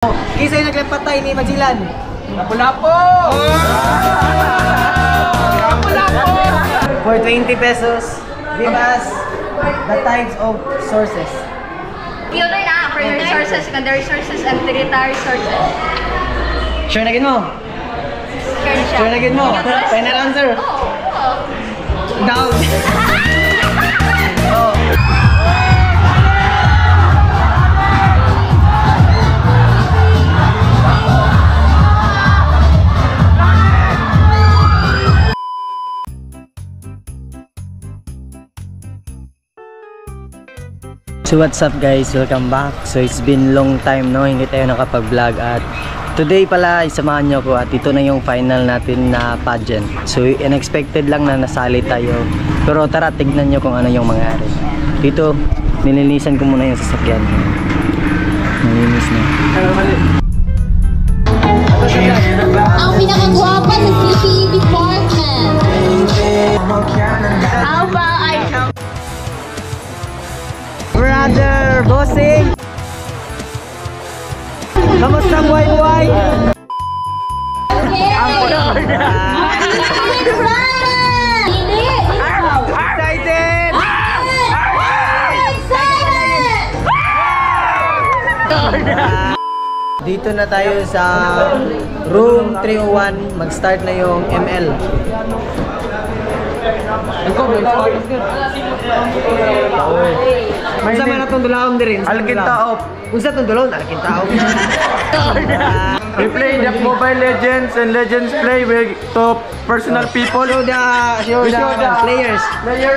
Kisa'y naglepatay ni Magellan. Lapu-lapu! Lapu-lapu! For 20 pesos, give us the types of sources. Yun na, primary sources, secondary sources, and tertiary sources. Sure na gin mo? Sure na gin mo? Final answer? Oo. Down. So what's up guys, welcome back. So it's been long time no, hindi tayo nakapag-vlog at today pala isamahan nyo ko at ito na yung final natin na pageant. So unexpected lang na nasali tayo, pero tara tignan nyo kung ano yung mangyari. Dito nilinisan ko muna yung sasakyan. Nalinis na. Ang pinakagwapa ng PPE department. How about I count? Brother, bossing! Kamusta buhay-buhay? Okay! Hindi! Excited! Dito na tayo sa room 301. Mag-start na yung ML. Unsa man atong dulawon diri? Alkintaop. Unsa tong dulawon? Alkintaop. We play the Mobile Legends and Legends play with top personal people. Show the players.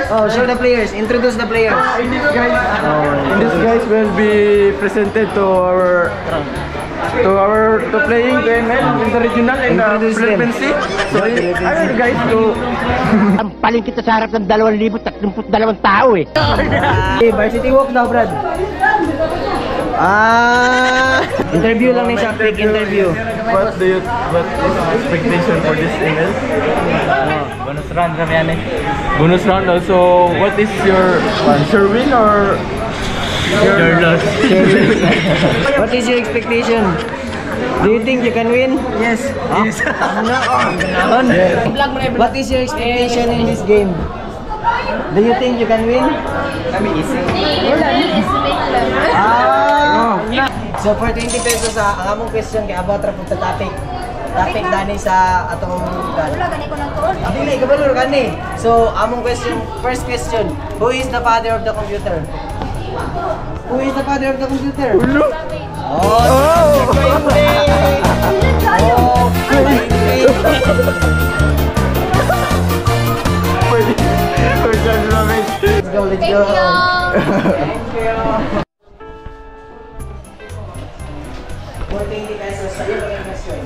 Oh, show the players. Introduce the players. In this guys will be presented to playing the ML in the regional and the frequency. So I will guys to Tampaling kita sa harap ng 2,032 tao eh. Hey, varsity walk daw, Brad. Interview lang ni siya, quick interview. what is expectation for this ML? Bonus round kami yan eh. Bonus round also, what is your sure win or your loss? What is your expectation? Do you think you can win? Yes. Yes. What is your expectation in this game? Do you think you can win? So for 20 pesos ang among question kay about ra pud sa topic. Topic dani sa atong Dili kabalo gani. So among question, first question, who is the father of the computer? Who is the father of the computer? Let's go, let's go. Thank you. 420 pesos, sa'yo lang yung question.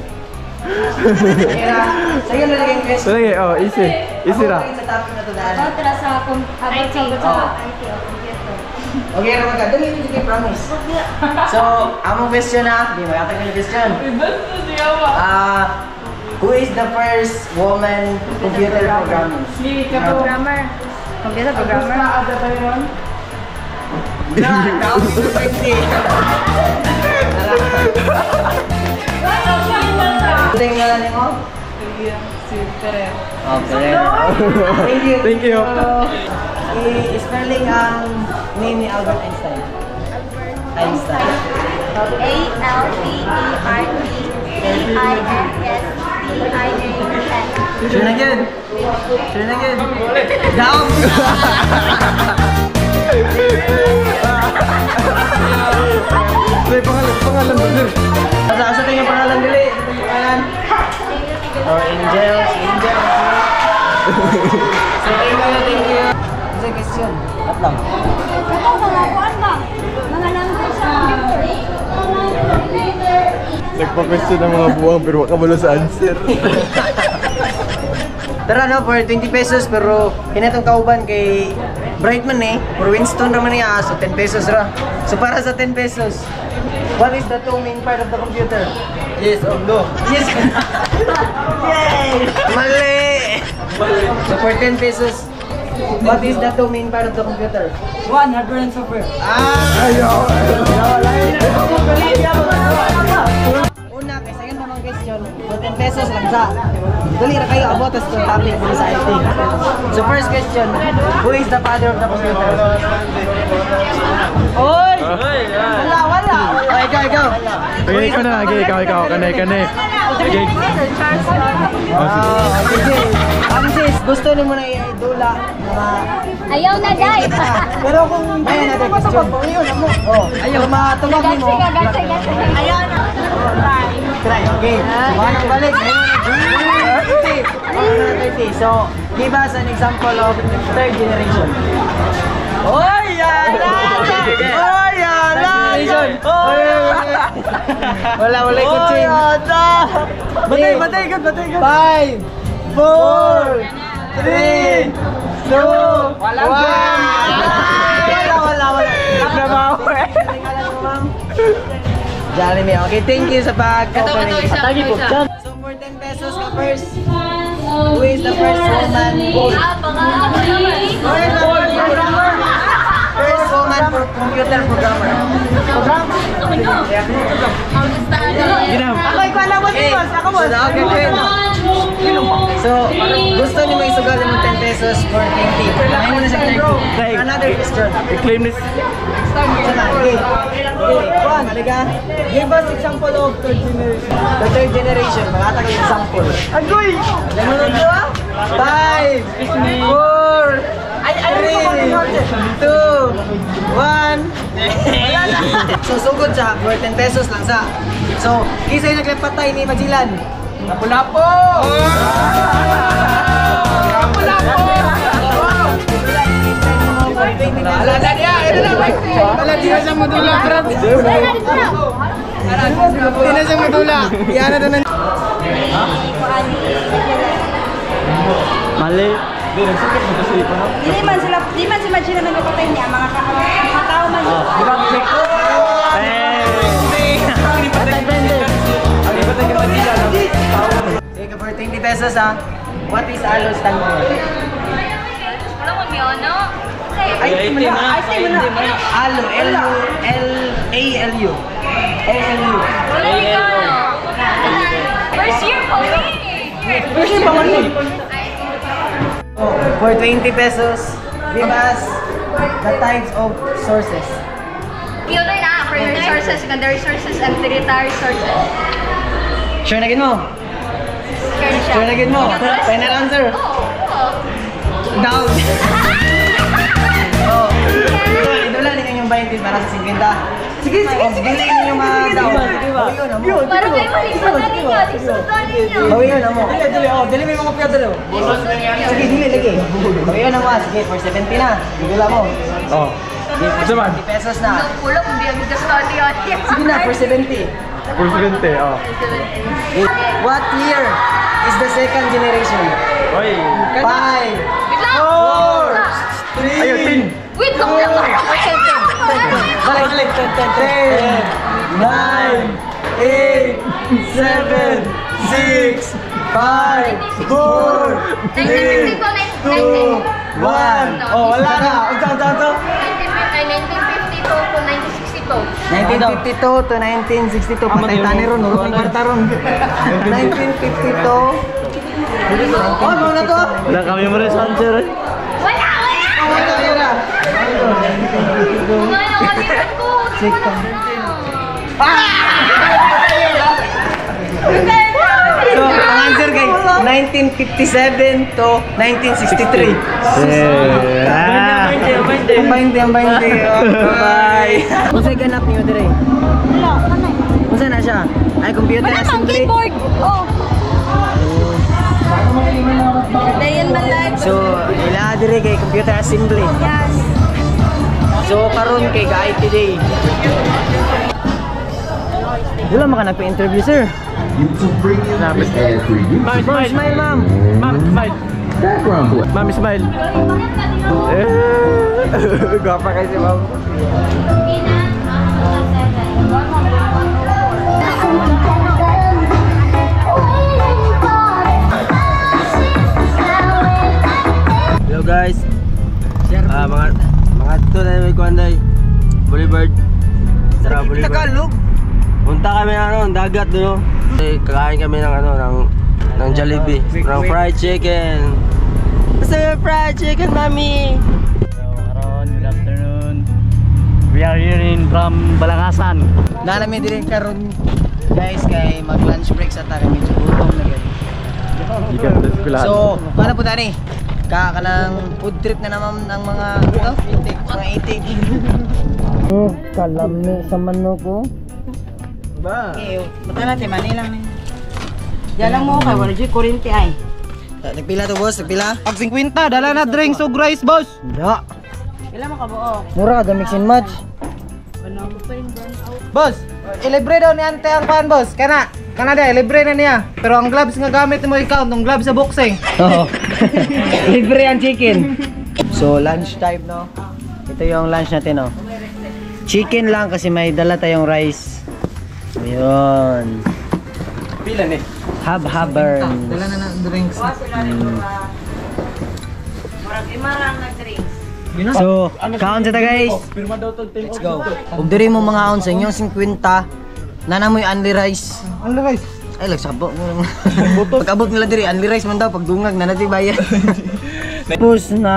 Sa'yo lang yung question. Sige, oh, easy. Easy ra. Sa topic na to daan. Kontra sa IT. Okay, naman ka. Dali nyo yung promise. So, among question na. Di magkatag yung question. Who is the first woman computer programmer? Computer programmer. Tingnan mo? Okay. Thank you. Thank you. I-spelling ang name ni Albert Einstein. Einstein. ALBERTEINSTEIN. Sure na yun. Sure na yun. Down! May pangalan mo din. Asa tingin ang pangalan dili? Pangalan? Oh, Angels. So, thank you. Isa question. At lang. Nagpa-question ng mga buwang pero wakabalo sa answer. Tara no, for 20 pesos pero hinatong kauban kay Brightman eh. For Winston naman niya, so 10 pesos ra. So para sa 10 pesos, what is the two main part of the computer? Yes or no? Yes! Yay! Mali! So for 10 pesos, what is the two main part of the computer? One, hardware and software. Ayaw! Sa dali ra kayo about us to topic din sa IT. So first question, who is the father of the computer? Oy! Wala. Oh, ikaw. Okay, ikaw na. Okay, ikaw. Kanay. Okay. Sige. Sis, gusto niyo muna i-idula mga... Ayaw na, Day. Pero kung may another question, yun mo. Oh, ayaw matubag ni mo. Gagay. Ayaw na. Try, okay. Manang balik. Okay. So, give us an example of third generation. Oy, yan! Oy, yan! Wala ikot chain. Batay. 5, 4, 3, 2, 1. Wala. Jeremy, okay, thank you sa pag-opening. So for 10 pesos ka first, who is the first woman? First woman for computer programmer. So, gusto niyo may sugal ng 10 pesos for 20. Ngayon mo na sa 30. Another question. I-claim this. Okay. Juan, halika. Give us example of third generation. The third generation. Makata kayo example. Agoy! Ganun ba? 5, 4, 3, 2, 1. So, sugod siya. For 10 pesos lang sa. So, kisa'y naglepatay ni Majilan. Lapo-lapo! Alala niya! Alala sa modula, Brad! Tina sa modula! Yan na na. Mali. Di man si Magina may kapatay niya, mga tao man. Sige, for 20 pesos ha. What is alo stand for? Wala mo miyono. Ay, alo, L-A-L-U. A-L-U. Wala miyono. First year po. Oh, for 20 pesos, give us the types of sources. Yun na, primary sources, secondary sources, and tertiary sources. Sure na gin mo? Sure na gin mo? Final answer? Down. Oh. Idula din yung 20 para sa 50. Sige. Bili niyo yung mga down. Yun na mo. Para kayo malisutan ninyo, lisutan ninyo. Yun na mo. Dili mo yung mga piyado daw. Sige, dili lagi. Yun na mo. Sige, for 70 na. Bigula mo. Oh. Ito man. 50 pesos na. Pulo kung biyang ka study on. Sige na, for 70. For 70, oh. What year is the second generation? Oy. 5, 4, 3, Ayaw, 10. Wait, lang lang. Balik, 10, 9, 8, 7, 6, 5, 4, 3, 2, 1. Oh, wala na. Unsa? 1952 to 1962. 1952 to 1962. Patay tani ron. Urong kwarta ron. 1952. Oh, mo na to. Wala kami mo rin sa answer eh. Wala! Wala. Kumana ko dito ko. So, ang answer kay 1957 to 1963. Ang 20. Bye. Kung sa'y ganap niyo dire? Wala, kanay. Kung saan na siya? Ay, computer Wala mang assembly. keyboard. Oh. Dayan man live. So, ila dire kay computer assembly. Yes. So, karon kay ka-IT day. Wala maka nagpa-interview, sir. Ma'am, Ma'am, smile, ma'am. Ma'am, smile. Ma'am, smile. Gwapa kayo si ma'am. Hello guys. Mga ito na may kuanday. Boulevard. Tara Boulevard. Tagalog. Punta kami dagat doon. Kakain kami ng ng Jollibee. Ng fried chicken. Gusto mo fried chicken, mami? So, karon, good afternoon. We are here in from Balangasan. Namin din karon guys kay mag lunch break sa tayo medyo gutom na guys. So, paano po tani? Kanang food trip na naman ang mga mga itik. Kalami sa manok ko. Ba? Bata natin, Manila na. Diyan lang mo kay wala dyan kuryente ay. Nagpila to boss, nagpila? Pag 50, dala na drinks o rice, boss. Da. Kailan mo kabuo? Mura ka mix and match. Boss, ilibre daw ni ante ang pan, boss. Kana dia, libre na niya. Pero ang gloves nga gamit mo ikaw, ang gloves sa boxing. Oo. Libre ang chicken. So, lunch time, no? Ito yung lunch natin, no? Chicken lang kasi may dala tayong rice. Ayun. Pila ni? Hab-habern. Dala na ng drinks. Murag imarang nag-drinks. So, kaon sa ta guys. Pirma daw to. Let's go. Kung diri mo mga on sa inyong 50, nanamoy only rice. Ano guys? Ay, lagsabo. Pag-abot nila diri, only rice man daw. Pag dungag na natin bayan. Tapos na...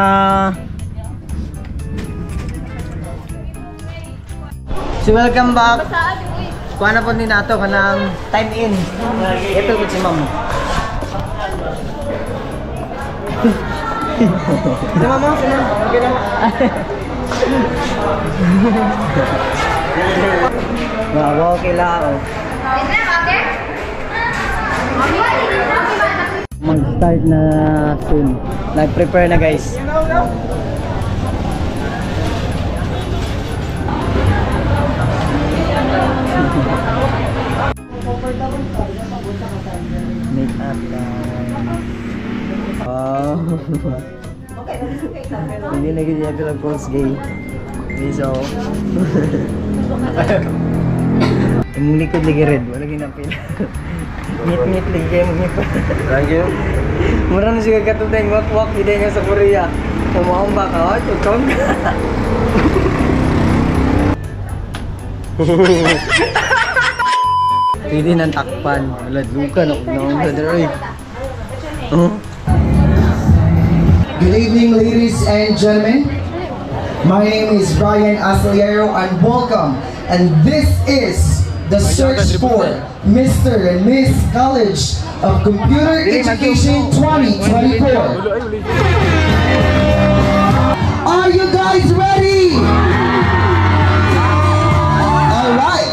So, welcome back. Kuha na po din nato kanang time in. Ito po si ma'am. Si mama, okay na. Okay lang ako. Mag-start na soon. Nag-prepare na guys. Make up Hindi na ganyan ako ng gay. Okay, so yung likod lagi red, wala ginapil. Ngit-ngit lagi kayo mga Thank you. mura na siya katutay wak-wak hindi nga sa Korea. Tumuang ba ka? Ay, tutong ka. Pwede nang takpan. Wala, luka na kung brother. Good evening, ladies and gentlemen. My name is Brian Asliero and welcome. And this is the search for Mr. and Miss College of Computer Education 2024. Are you guys ready? All right.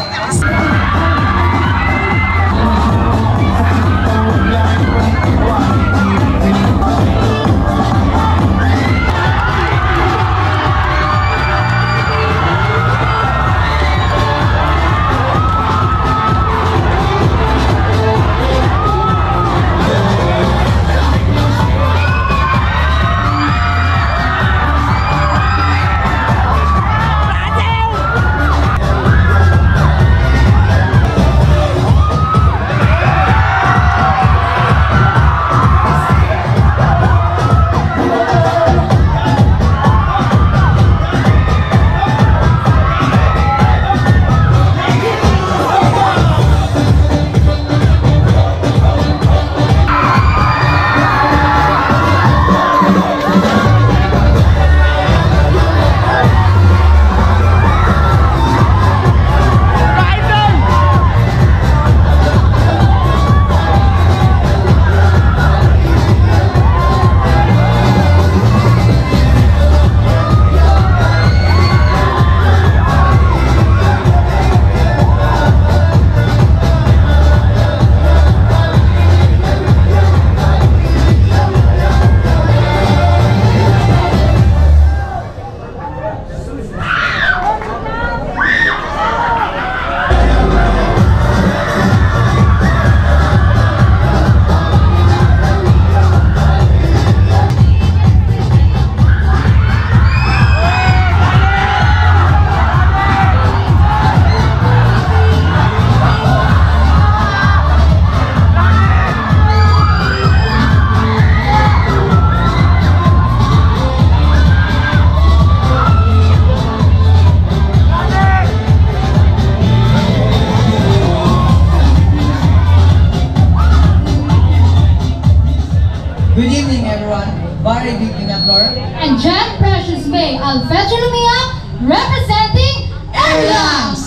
very big Binaclor. And Jan Precious May Alfetra Lumia representing Airlines.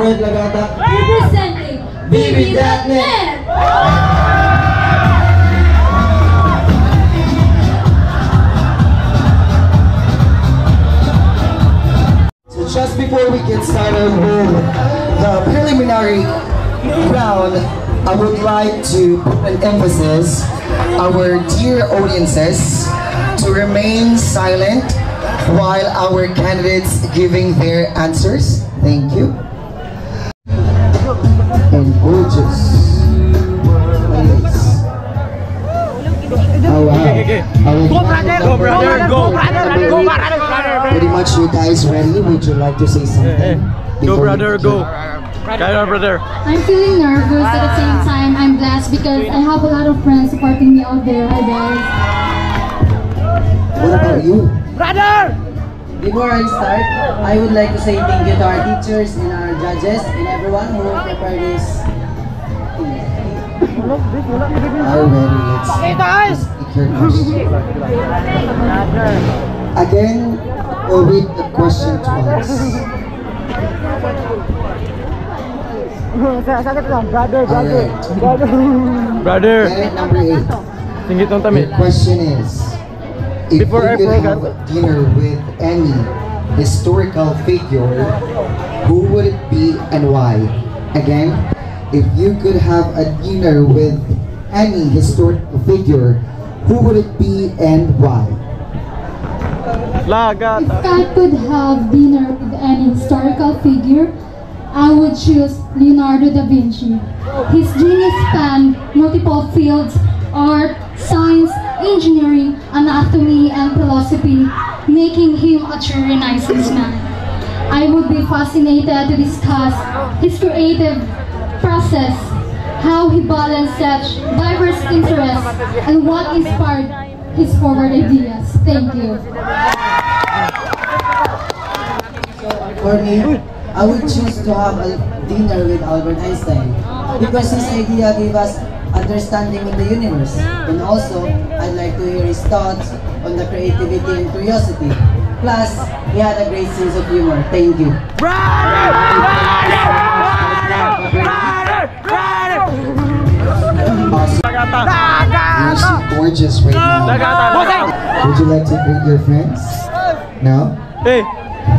Representing BB.net. So just before we get started with the preliminary round, I would like to put an emphasis our dear audiences to remain silent while our candidates giving their answers. Thank you. And gorgeous ladies. Oh wow. Go brother, go brother, go brother, go brother. Pretty much you guys ready? Would you like to say something? Go brother, go. Kaya brother. I'm feeling nervous at the same time. I'm blessed because I have a lot of friends supporting me out there. Hi guys. What about you? Brother! Before I start, I would like to say thank you to our teachers and our judges and everyone who prepared this. Already, let's take your question. Again, we'll read the question twice. Brother. Candidate number 8. Singit ng tami. The question is, if Before I you could forgot. have a dinner with any historical figure, who would it be and why? Again, if you could have a dinner with any historical figure, who would it be and why? Lagat. If I could have dinner with any historical figure, I would choose Leonardo da Vinci. His genius spanned multiple fields: art, science, engineering, anatomy, and philosophy, making him a true Renaissance man. I would be fascinated to discuss his creative process, how he balanced such diverse interests, and what inspired his forward ideas. Thank you. For me, I would choose to have a dinner with Albert Einstein because his idea gave us understanding in the universe, and also I'd like to hear his thoughts on the creativity and curiosity. Plus, he had a great sense of humor. Thank you. You're so gorgeous right now. Would you like to greet your friends? No? Hey.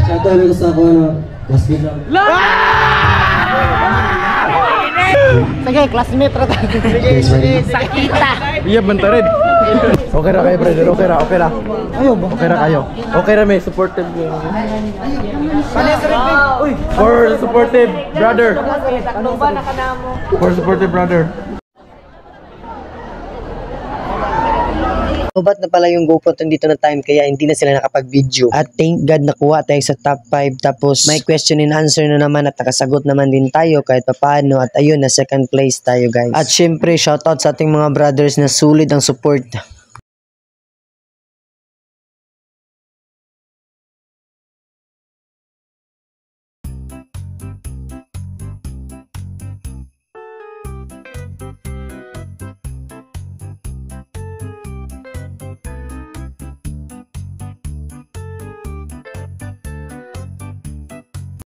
Shoutout ko sa ako na classmate lang. Sige, classmate ra ta. Guys, ready? Iya banta rin. Okay ra kayo brother, okay ra, okay ra. Ayo ba? Okay ra kayo. Okay ra may supportive. Uy, for supportive brother. For supportive brother. Ubat na pala yung GoPro dito na time kaya hindi na sila nakapag-video. At thank God nakuha tayo sa top 5 tapos may question and answer na naman at nakasagot naman din tayo kahit papaano at ayun na second place tayo guys. At syempre shoutout sa ating mga brothers na sulit ang support.